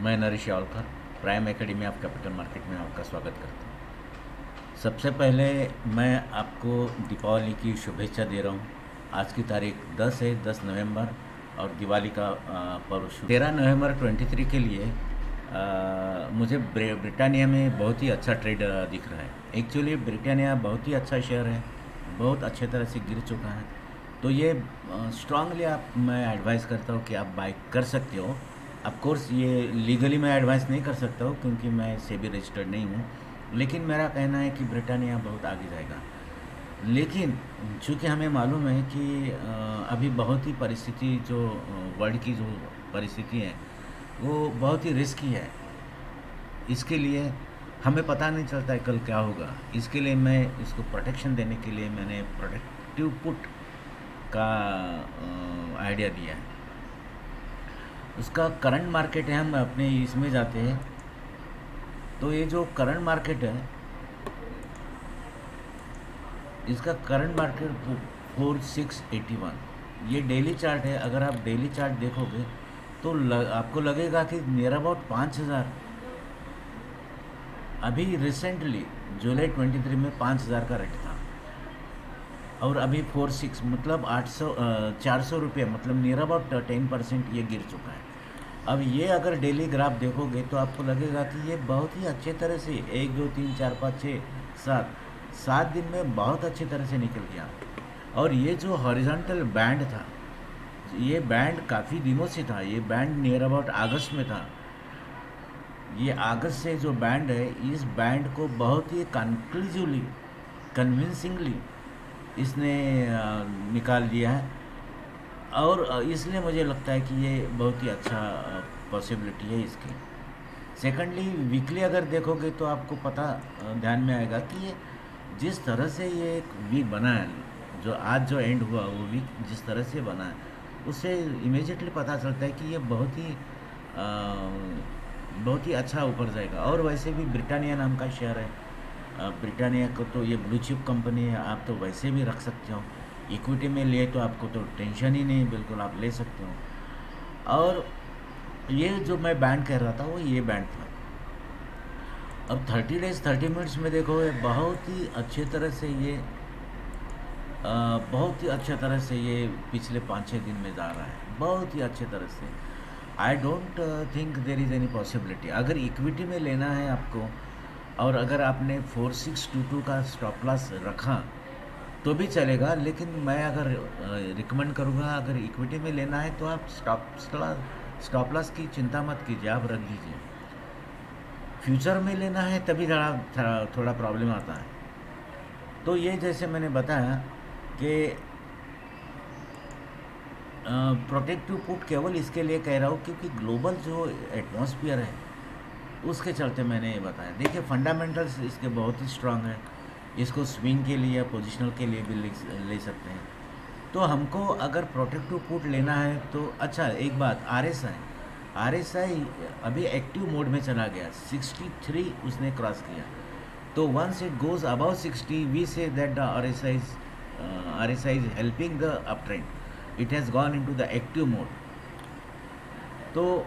मैं Naresh Yawalkar prime academy of capital market में आपका स्वागत करता हूँ। सबसे पहले मैं आपको दीपावली की शुभेच्छा दे रहा हूँ। आज की तारीख 10 है, 10 नवंबर, और दिवाली का पर्व शुरू 13 नवंबर 23 के लिए मुझे ब्रिटानिया में बहुत ही अच्छा ट्रेड दिख रहा है। एक्चुअली ब्रिटानिया बहुत ही अच्छा शेयर है, बहुत अच्छे तरह से गिर चुका है। तो ये स्ट्रांगली मैं एडवाइस करता हूँ कि आप बाय कर सकते हो। ऑफ कोर्स ये लीगली मैं एडवाइस नहीं कर सकता हूँ क्योंकि मैं सेबी रजिस्टर्ड नहीं हूँ, लेकिन मेरा कहना है कि ब्रिटानिया बहुत आगे जाएगा। लेकिन चूँकि हमें मालूम है कि अभी बहुत ही परिस्थिति जो वर्ल्ड की जो परिस्थिति है वो बहुत ही रिस्की है। इसके लिए हमें पता नहीं चलता है कल क्या होगा। इसके लिए मैं इसको प्रोटेक्शन देने के लिए मैंने प्रोटेक्टिव पुट का आइडिया दिया है। उसका करंट मार्केट है, हम अपने इसमें जाते हैं तो ये जो करंट मार्केट है इसका करंट मार्केट 4681, ये डेली चार्ट है। अगर आप डेली चार्ट देखोगे तो आपको लगेगा कि नियर अबाउट 5000, अभी रिसेंटली जुलाई 23 में 5000 का रेट था और अभी 46 मतलब 800 400 रुपये, मतलब नियर अबाउट 10% ये गिर चुका है। अब ये अगर डेली ग्राफ देखोगे तो आपको लगेगा कि ये बहुत ही अच्छे तरह से 1 2 3 4 5 6 7 दिन में बहुत अच्छी तरह से निकल गया। और ये जो हॉरिजॉन्टल बैंड था, ये बैंड काफ़ी दिनों से था। ये बैंड नियर अबाउट अगस्त में था। ये अगस्त से जो बैंड है, इस बैंड को बहुत ही कंक्लूसिवली, कन्विंसिंगली इसने निकाल दिया है। और इसलिए मुझे लगता है कि ये बहुत ही अच्छा पॉसिबिलिटी है इसकी। सेकेंडली वीकली अगर देखोगे तो आपको पता ध्यान में आएगा कि ये जिस तरह से ये एक वीक बना है, जो आज जो एंड हुआ वो वीक जिस तरह से बना है, उससे इमीडिएटली पता चलता है कि ये बहुत ही अच्छा ऊपर जाएगा। और वैसे भी ब्रिटानिया नाम का शेयर है, ब्रिटानिया को तो ये ब्लू चिप कंपनी है, आप तो वैसे भी रख सकते हो। इक्विटी में लिए तो आपको तो टेंशन ही नहीं, बिल्कुल आप ले सकते हो। और ये जो मैं बैंड कह रहा था वो ये बैंड था। अब 30 डेज 30 मिनट्स में देखो, ये बहुत ही अच्छे तरह से ये बहुत ही अच्छे तरह से ये पिछले 5-6 दिन में जा रहा है, बहुत ही अच्छे तरह से। I don't think there is any possibility. अगर इक्विटी में लेना है आपको और अगर आपने 4622 का स्टॉप लॉस रखा तो भी चलेगा, लेकिन मैं अगर रिकमेंड करूँगा, अगर इक्विटी में लेना है तो आप स्टॉप लॉस की चिंता मत कीजिए, आप रख दीजिए। फ्यूचर में लेना है तभी थोड़ा प्रॉब्लम आता है। तो ये जैसे मैंने बताया कि प्रोटेक्टिव पुट केवल इसके लिए कह रहा हूँ क्योंकि ग्लोबल जो एटमॉस्फेयर है उसके चलते मैंने ये बताया। देखिए फंडामेंटल्स इसके बहुत ही स्ट्रांग है, इसको स्विंग के लिए या पोजिशनल के लिए भी ले सकते हैं। तो हमको अगर प्रोटेक्टिव पुट लेना है तो अच्छा, एक बात, आरएसआई अभी एक्टिव मोड में चला गया, 63 उसने क्रॉस किया। तो once it goes about 60 we say that the RSI is helping the up trend, it has gone into the active mode. तो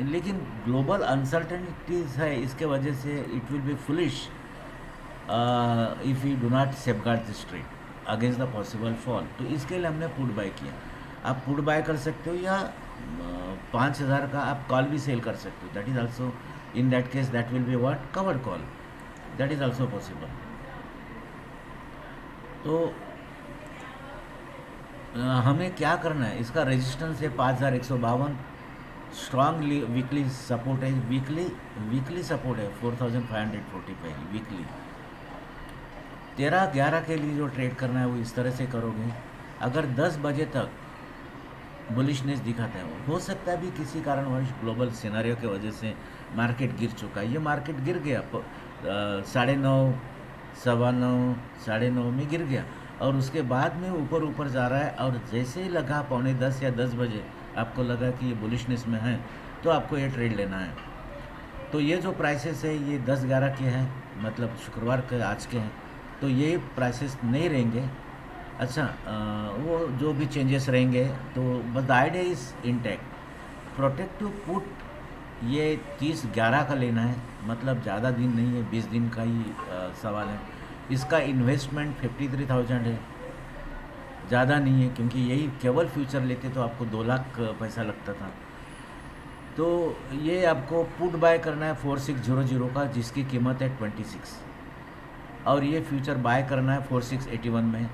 लेकिन ग्लोबल अनसर्टेनिटीज है, इसके वजह से it will be foolish if you do not safeguard this trade against the possible fall. तो इसके लिए हमने पुट बाय किया। आप पुट बाय कर सकते हो या 5000 का आप कॉल भी सेल कर सकते हो। That is also, in that case that will be what, covered call, that is also possible. तो हमें क्या करना है, इसका रेजिस्टेंस है 5152, स्ट्रॉन्ग वीकली सपोर्ट है, वीकली सपोर्ट है 4545 वीकली। 13-11 के लिए जो ट्रेड करना है वो इस तरह से करोगे। अगर 10 बजे तक बुलिशनेस दिखाता है, हो सकता है भी किसी कारणवश ग्लोबल सिनेरियो की वजह से मार्केट गिर चुका है। ये मार्केट गिर गया 9:30, 9:15, 9:30 में गिर गया और उसके बाद में ऊपर जा रहा है। और जैसे ही लगा 9:45 या 10 बजे आपको लगा कि ये बुलिशनेस में है तो आपको ये ट्रेड लेना है। तो ये जो प्राइसेस है ये 10-11 के हैं, मतलब शुक्रवार के आज के हैं, तो ये प्राइसेस नहीं रहेंगे। अच्छा, वो जो भी चेंजेस रहेंगे तो बस the idea is intact. Protective put ये 30/11 का लेना है, मतलब ज़्यादा दिन नहीं है, 20 दिन का ही सवाल है। इसका इन्वेस्टमेंट 53,000 है, ज़्यादा नहीं है, क्योंकि यही केवल फ्यूचर लेते तो आपको 2 लाख पैसा लगता था। तो ये आपको पुट बाय करना है 4600 का, जिसकी कीमत है 26, और ये फ्यूचर बाय करना है 4681 में।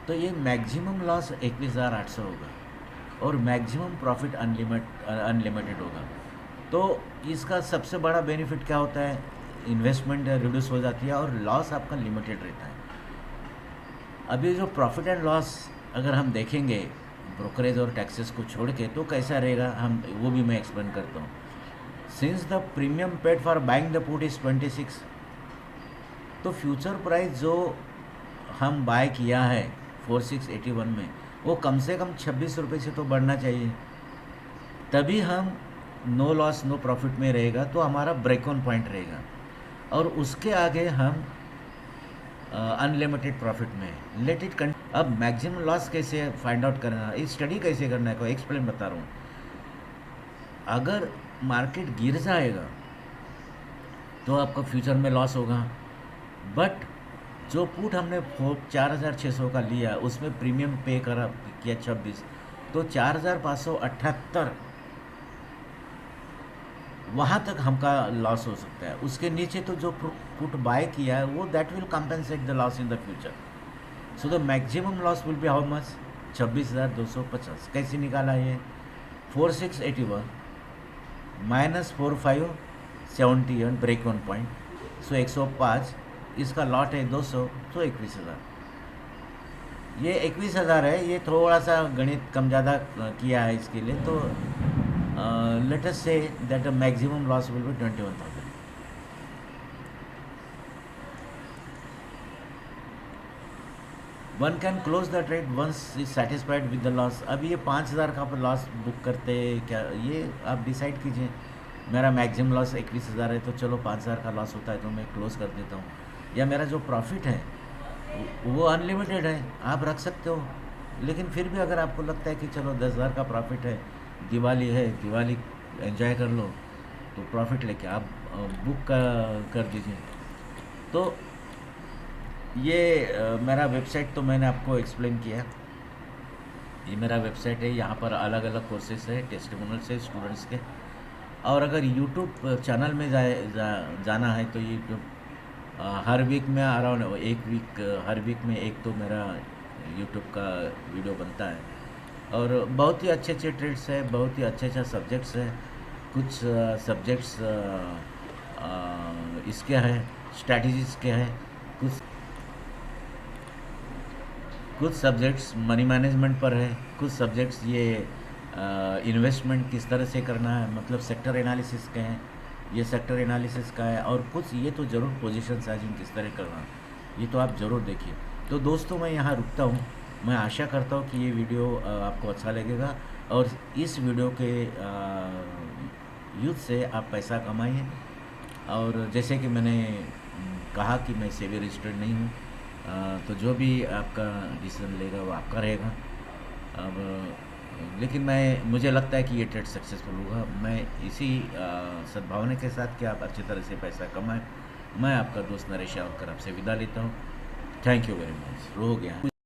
तो ये मैक्सिमम लॉस 21,800 होगा और मैक्सिमम प्रॉफिट अनलिमिटेड होगा। तो इसका सबसे बड़ा बेनिफिट क्या होता है, इन्वेस्टमेंट रिड्यूस हो जाती है और लॉस आपका लिमिटेड रहता है। अभी जो प्रॉफिट एंड लॉस अगर हम देखेंगे ब्रोकरेज और टैक्सेस को छोड़ के, तो कैसा रहेगा, हम वो भी मैं एक्सप्लेन करता हूँ। Since the premium paid for buying the put is 26, तो फ्यूचर प्राइस जो हम बाय किया है 4681 में, वो कम से कम 26 रुपये से तो बढ़ना चाहिए, तभी हम नो लॉस नो प्रॉफिट में रहेगा, तो हमारा ब्रेक ऑन पॉइंट रहेगा। और उसके आगे हम अनलिमिटेड प्रॉफिट में लेट इट अब मैक्सिमम लॉस कैसे फाइंड आउट करना, इस स्टडी कैसे करना है, कोई एक्सप्लेन बता रहा हूँ। अगर मार्केट गिर जाएगा तो आपका फ्यूचर में लॉस होगा, बट जो पुट हमने 4,600 का लिया उसमें प्रीमियम पे करा किया 26, तो 4,578 वहाँ तक हमका लॉस हो सकता है। उसके नीचे तो जो पुट बाय किया है वो that will compensate the loss in the future. So the maximum loss will be how much, 26,250। कैसे निकाला ये, 4681 माइनस 4571 ब्रेक ऑन पॉइंट, सो 105, इसका लॉट है 200, तो 21,000। ये 21,000 है, ये थोड़ा सा गणित कम ज़्यादा किया है इसके लिए। तो let us say that the maximum loss will be 21,000. One can close the trade once is satisfied with the loss. अब ये 5,000 का आप लॉस बुक करते क्या, ये आप डिसाइड कीजिए। मेरा मैक्सिमम लॉस 21,000 है, तो चलो 5,000 का लॉस होता है तो मैं क्लोज कर देता हूँ, या मेरा जो प्रॉफिट है वो अनलिमिटेड है, आप रख सकते हो। लेकिन फिर भी अगर आपको लगता है कि चलो 10,000 का प्रॉफिट है, दिवाली है, दिवाली एंजॉय कर लो, तो प्रॉफिट लेके आप बुक कर दीजिए। तो ये मेरा वेबसाइट तो मैंने आपको एक्सप्लेन किया, ये मेरा वेबसाइट है, यहाँ पर अलग अलग कोर्सेस है, टेस्टिमोनियल्स है स्टूडेंट्स के। और अगर यूट्यूब चैनल में जाना है तो यूट्यूब हर वीक में अराउंड हर वीक में एक तो मेरा यूट्यूब का वीडियो बनता है, और बहुत ही अच्छे अच्छे ट्रेड्स है, बहुत ही अच्छे सब्जेक्ट्स है। कुछ सब्जेक्ट्स इसके हैं, स्ट्रैटेजीज के हैं, कुछ सब्जेक्ट्स मनी मैनेजमेंट पर है, कुछ सब्जेक्ट्स ये इन्वेस्टमेंट किस तरह से करना है, मतलब सेक्टर एनालिसिस के हैं, ये सेक्टर एनालिसिस का है। और कुछ ये तो ज़रूर पोजीशन साइजिंग किस तरह करना, ये तो आप ज़रूर देखिए। तो दोस्तों मैं यहाँ रुकता हूँ, मैं आशा करता हूँ कि ये वीडियो आपको अच्छा लगेगा, और इस वीडियो के यूज़ से आप पैसा कमाइए। और जैसे कि मैंने कहा कि मैं सेबी रजिस्टर्ड नहीं हूँ, तो जो भी आपका डिसीजन लेगा वो आपका रहेगा। अब लेकिन मुझे लगता है कि ये ट्रेड सक्सेसफुल होगा। मैं इसी सद्भावना के साथ कि आप अच्छी तरह से पैसा कमाएं, मैं आपका दोस्त नरेश यावतकर आपसे विदा लेता हूँ। Thank you very much. हो गया।